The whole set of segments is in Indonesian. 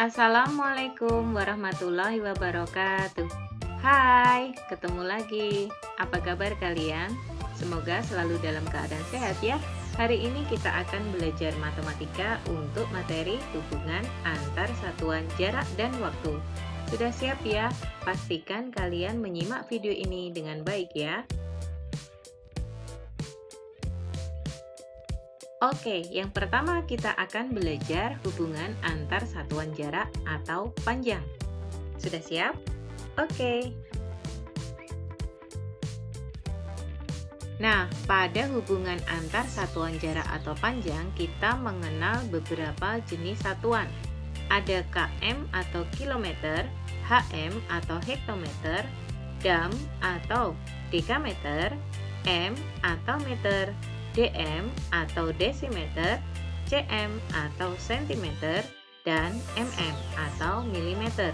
Assalamualaikum warahmatullahi wabarakatuh. Hai, ketemu lagi. Apa kabar kalian? Semoga selalu dalam keadaan sehat ya. Hari ini kita akan belajar matematika untuk materi hubungan antar satuan jarak dan waktu. Sudah siap ya? Pastikan kalian menyimak video ini dengan baik ya. Oke, yang pertama kita akan belajar hubungan antar satuan jarak atau panjang. Sudah siap? Oke. Nah, pada hubungan antar satuan jarak atau panjang, kita mengenal beberapa jenis satuan. Ada km atau kilometer, hm atau hektometer, dam atau dekameter, m atau meter, dm atau desimeter, cm atau sentimeter, dan mm atau milimeter.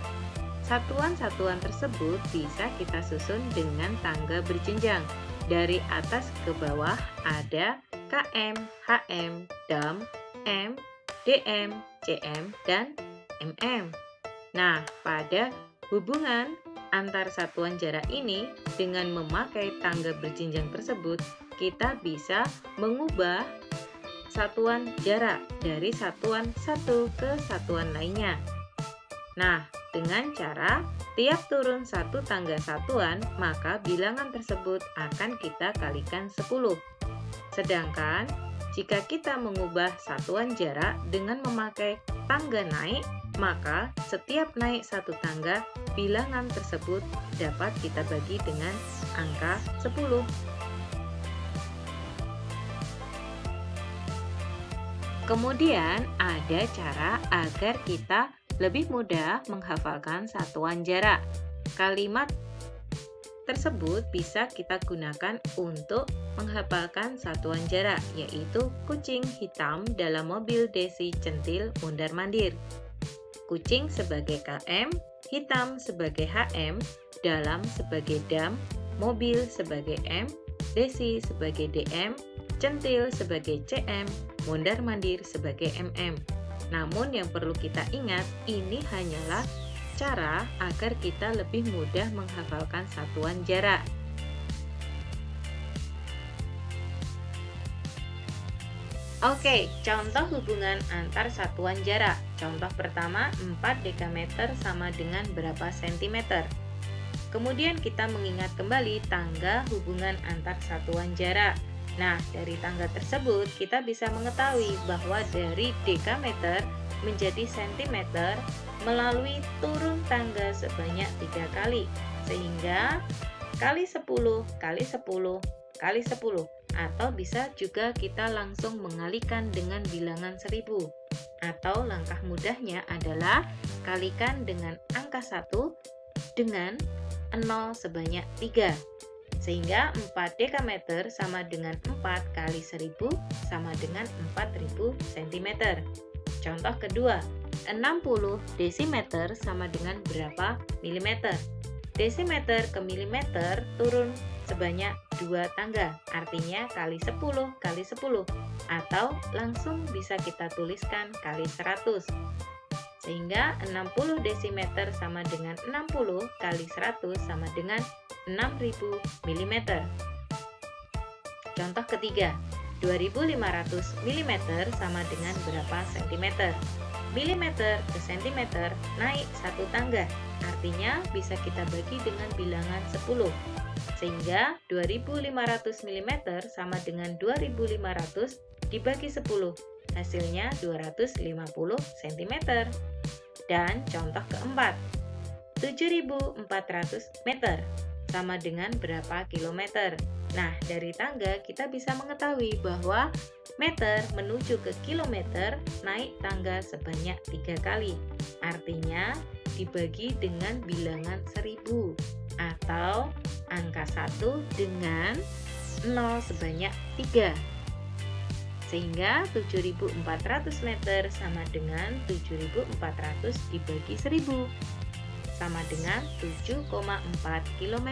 Satuan-satuan tersebut bisa kita susun dengan tangga berjenjang. Dari atas ke bawah ada km, hm, dam, m, dm, cm, dan mm. Nah, pada hubungan antar satuan jarak ini, dengan memakai tangga berjenjang tersebut, kita bisa mengubah satuan jarak dari satuan satu ke satuan lainnya. Nah, dengan cara tiap turun satu tangga satuan, maka bilangan tersebut akan kita kalikan 10. Sedangkan, jika kita mengubah satuan jarak dengan memakai tangga naik, maka setiap naik satu tangga, bilangan tersebut dapat kita bagi dengan angka 10. Kemudian ada cara agar kita lebih mudah menghafalkan satuan jarak. Kalimat tersebut bisa kita gunakan untuk menghafalkan satuan jarak, yaitu kucing hitam dalam mobil Desi centil mondar-mandir. Kucing sebagai km, hitam sebagai hm, dalam sebagai dam, mobil sebagai m, Desi sebagai dm, centil sebagai cm, mondar-mandir sebagai mm. Namun yang perlu kita ingat, ini hanyalah cara agar kita lebih mudah menghafalkan satuan jarak. Oke, contoh hubungan antar satuan jarak. Contoh pertama, 4 dekameter sama dengan berapa sentimeter? Kemudian kita mengingat kembali tangga hubungan antar satuan jarak. Nah, dari tangga tersebut kita bisa mengetahui bahwa dari dekameter menjadi sentimeter melalui turun tangga sebanyak 3 kali. Sehingga kali 10 kali 10 kali 10. Atau bisa juga kita langsung mengalikan dengan bilangan 1000. Atau langkah mudahnya adalah kalikan dengan angka 1 dengan 0 sebanyak 3. Sehingga 4 dekameter sama dengan 4 kali 1000 sama dengan 4000 cm. Contoh kedua, 60 desimeter sama dengan berapa milimeter? Desimeter ke milimeter turun sebanyak 2 tangga, artinya kali 10 kali 10, atau langsung bisa kita tuliskan kali 100. Sehingga 60 desimeter sama dengan 60 kali 100 sama dengan 6000 mm. Contoh ketiga, 2500 mm sama dengan berapa cm? Milimeter ke cm naik satu tangga, artinya bisa kita bagi dengan bilangan 10. Sehingga 2500 mm sama dengan 2500 dibagi 10, hasilnya 250 cm. Dan contoh keempat, 7400 meter sama dengan berapa kilometer? Nah, dari tangga kita bisa mengetahui bahwa meter menuju ke kilometer naik tangga sebanyak 3 kali. Artinya dibagi dengan bilangan 1000 atau angka 1 dengan 0 sebanyak 3. Sehingga 7400 meter sama dengan 7400 dibagi 1000 sama dengan 7,4 km.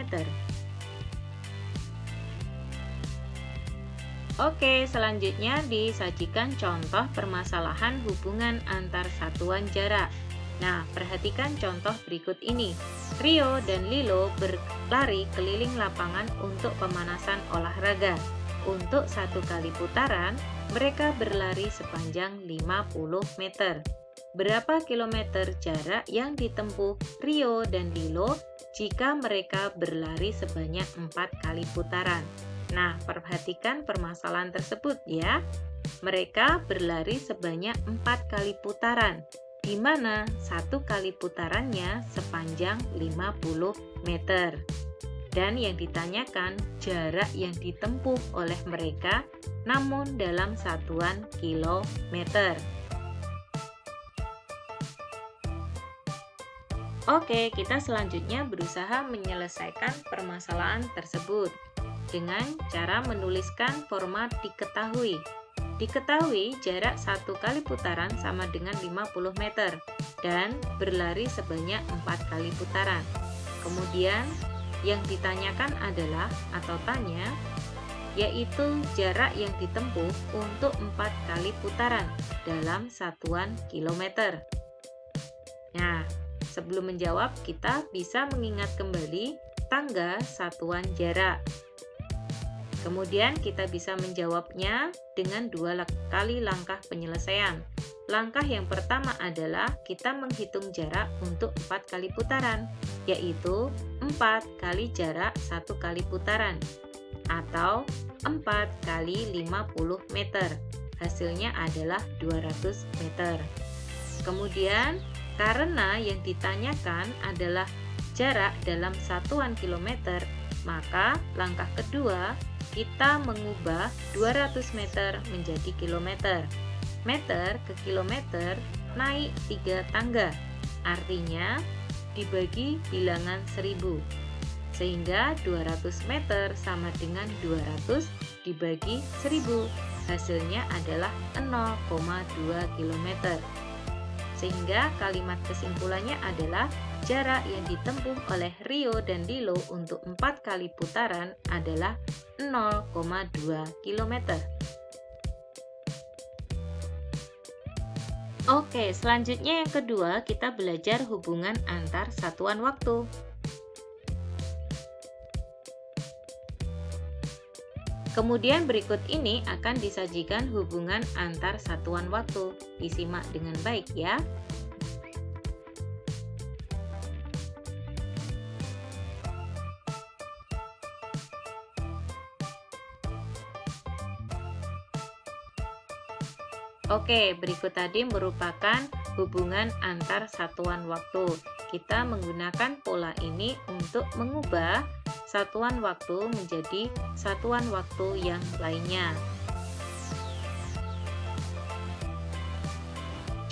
Oke, selanjutnya disajikan contoh permasalahan hubungan antar satuan jarak. Nah, perhatikan contoh berikut ini. Rio dan Lilo berlari keliling lapangan untuk pemanasan olahraga. Untuk 1 kali putaran, mereka berlari sepanjang 50 meter. Berapa kilometer jarak yang ditempuh Rio dan Lilo jika mereka berlari sebanyak 4 kali putaran? Nah, perhatikan permasalahan tersebut ya. Mereka berlari sebanyak 4 kali putaran, di mana 1 kali putarannya sepanjang 50 meter. Dan yang ditanyakan jarak yang ditempuh oleh mereka, namun dalam satuan kilometer. Oke, kita selanjutnya berusaha menyelesaikan permasalahan tersebut dengan cara menuliskan format diketahui. Diketahui jarak 1 kali putaran sama dengan 50 meter dan berlari sebanyak 4 kali putaran. Kemudian yang ditanyakan adalah atau tanya yaitu jarak yang ditempuh untuk 4 kali putaran dalam satuan kilometer. Nah, sebelum menjawab kita bisa mengingat kembali tangga satuan jarak. Kemudian kita bisa menjawabnya dengan 2 kali langkah penyelesaian. Langkah yang pertama adalah kita menghitung jarak untuk 4 kali putaran, yaitu 4 kali jarak 1 kali putaran, atau 4 kali 50 meter. Hasilnya adalah 200 meter. Kemudian, karena yang ditanyakan adalah jarak dalam satuan kilometer, maka langkah kedua kita mengubah 200 meter menjadi kilometer. Meter ke kilometer naik 3 tangga, artinya dibagi bilangan 1000. Sehingga 200 meter sama dengan 200 dibagi 1000. Hasilnya adalah 0,2 km. Sehingga kalimat kesimpulannya adalah jarak yang ditempuh oleh Rio dan Lilo untuk 4 kali putaran adalah 0,2 km. Oke, selanjutnya yang kedua kita belajar hubungan antar satuan waktu. Kemudian berikut ini akan disajikan hubungan antar satuan waktu. Disimak dengan baik ya. Oke, berikut tadi merupakan hubungan antar satuan waktu. Kita menggunakan pola ini untuk mengubah satuan waktu menjadi satuan waktu yang lainnya.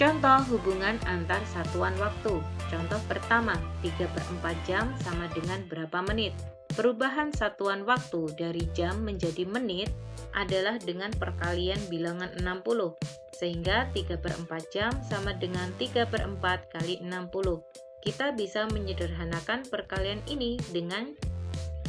Contoh hubungan antar satuan waktu. Contoh pertama, 3/4 jam sama dengan berapa menit? Perubahan satuan waktu dari jam menjadi menit adalah dengan perkalian bilangan 60. Sehingga 3/4 jam sama dengan 3/4 kali 60. Kita bisa menyederhanakan perkalian ini dengan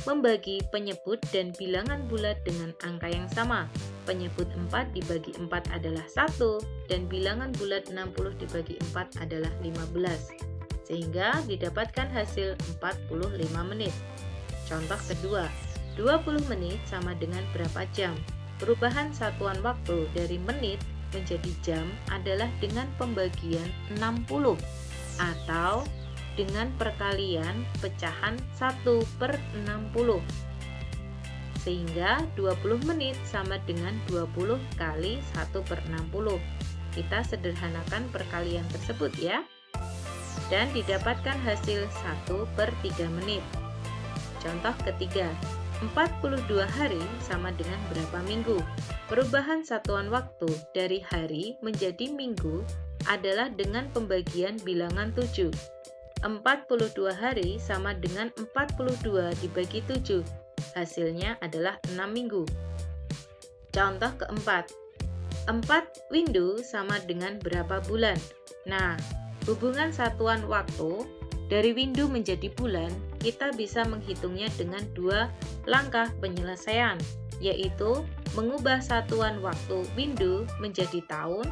membagi penyebut dan bilangan bulat dengan angka yang sama. Penyebut 4 dibagi 4 adalah 1 dan bilangan bulat 60 dibagi 4 adalah 15. Sehingga didapatkan hasil 45 menit. Contoh kedua, 20 menit sama dengan berapa jam? Perubahan satuan waktu dari menit menjadi jam adalah dengan pembagian 60 atau dengan perkalian pecahan 1/60. Sehingga 20 menit sama dengan 20 kali 1/60. Kita sederhanakan perkalian tersebut ya. Dan didapatkan hasil 1/3 menit. Contoh ketiga, 42 hari sama dengan berapa minggu? Perubahan satuan waktu dari hari menjadi minggu adalah dengan pembagian bilangan 7. 42 hari sama dengan 42 dibagi 7. Hasilnya adalah 6 minggu. Contoh keempat, 4 windu sama dengan berapa bulan? Nah, hubungan satuan waktu dari windu menjadi bulan, kita bisa menghitungnya dengan 2 langkah penyelesaian, yaitu mengubah satuan waktu windu menjadi tahun,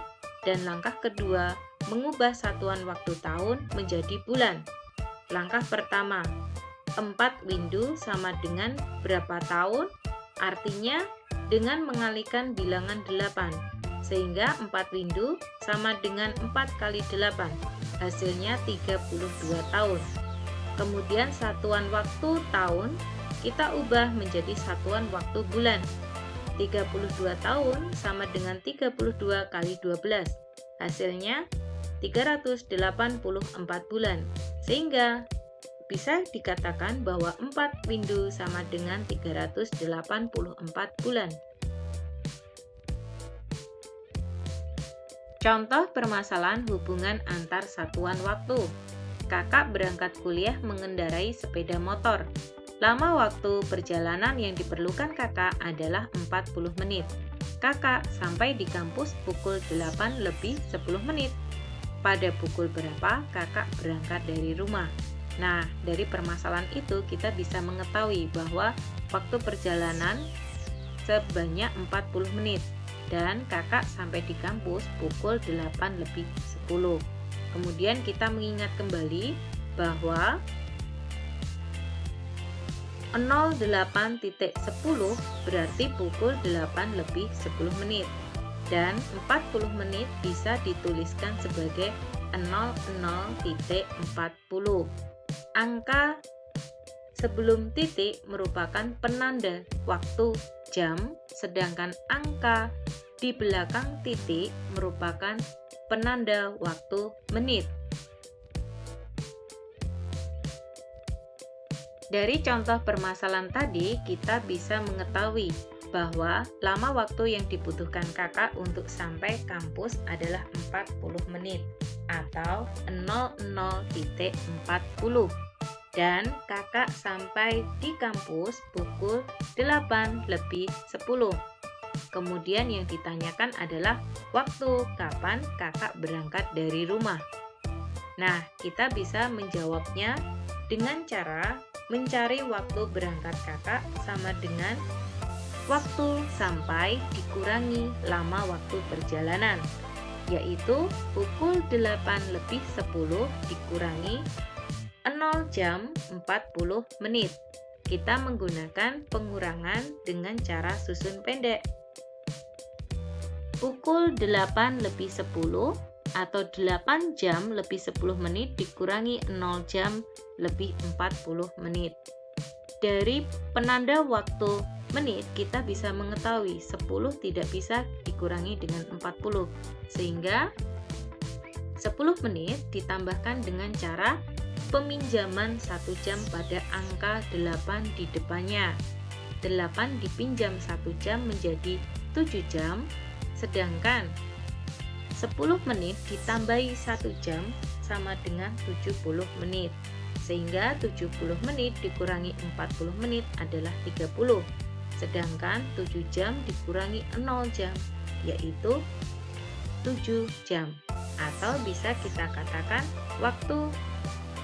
dan langkah kedua mengubah satuan waktu tahun menjadi bulan. Langkah pertama, 4 windu sama dengan berapa tahun? Artinya dengan mengalihkan bilangan 8. Sehingga 4 windu sama dengan 4 kali 8. Hasilnya 32 tahun. Kemudian satuan waktu tahun kita ubah menjadi satuan waktu bulan. 32 tahun sama dengan 32 kali 12. Hasilnya 384 bulan. Sehingga bisa dikatakan bahwa 4 windu sama dengan 384 bulan. Contoh permasalahan hubungan antar satuan waktu. Kakak berangkat kuliah mengendarai sepeda motor. Lama waktu perjalanan yang diperlukan kakak adalah 40 menit. Kakak sampai di kampus pukul 8 lebih 10 menit. Pada pukul berapa kakak berangkat dari rumah? Nah, dari permasalahan itu kita bisa mengetahui bahwa waktu perjalanan sebanyak 40 menit dan kakak sampai di kampus pukul 8 lebih 10. Kemudian kita mengingat kembali bahwa 08.10 berarti pukul 8 lebih 10 menit dan 40 menit bisa dituliskan sebagai 00.40. Angka sebelum titik merupakan penanda waktu jam, sedangkan angka di belakang titik merupakan penanda waktu menit. Dari contoh permasalahan tadi, kita bisa mengetahui bahwa lama waktu yang dibutuhkan kakak untuk sampai kampus adalah 40 menit atau 00.40 dan kakak sampai di kampus pukul 8 lebih 10. Kemudian yang ditanyakan adalah waktu kapan kakak berangkat dari rumah. Nah, kita bisa menjawabnya dengan cara mencari waktu berangkat kakak sama dengan waktu sampai dikurangi lama waktu perjalanan, yaitu pukul 8 lebih 10 dikurangi 0 jam 40 menit. Kita menggunakan pengurangan dengan cara susun pendek. Pukul 8 lebih 10 atau 8 jam lebih 10 menit dikurangi 0 jam lebih 40 menit. Dari penanda waktu menit kita bisa mengetahui 10 tidak bisa dikurangi dengan 40, sehingga 10 menit ditambahkan dengan cara peminjaman 1 jam pada angka 8 di depannya. 8 dipinjam 1 jam menjadi 7 jam, sedangkan 10 menit ditambahi 1 jam sama dengan 70 menit. Sehingga 70 menit dikurangi 40 menit adalah 30. Sedangkan 7 jam dikurangi 0 jam, yaitu 7 jam. Atau bisa kita katakan waktu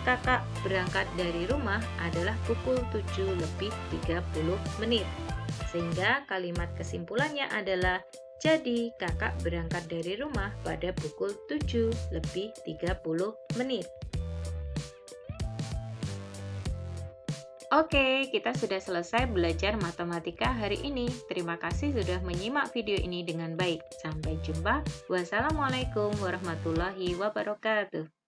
kakak berangkat dari rumah adalah pukul 7 lebih 30 menit. Sehingga kalimat kesimpulannya adalah jadi kakak berangkat dari rumah pada pukul 7 lebih 30 menit. Oke, kita sudah selesai belajar matematika hari ini. Terima kasih sudah menyimak video ini dengan baik. Sampai jumpa. Wassalamualaikum warahmatullahi wabarakatuh.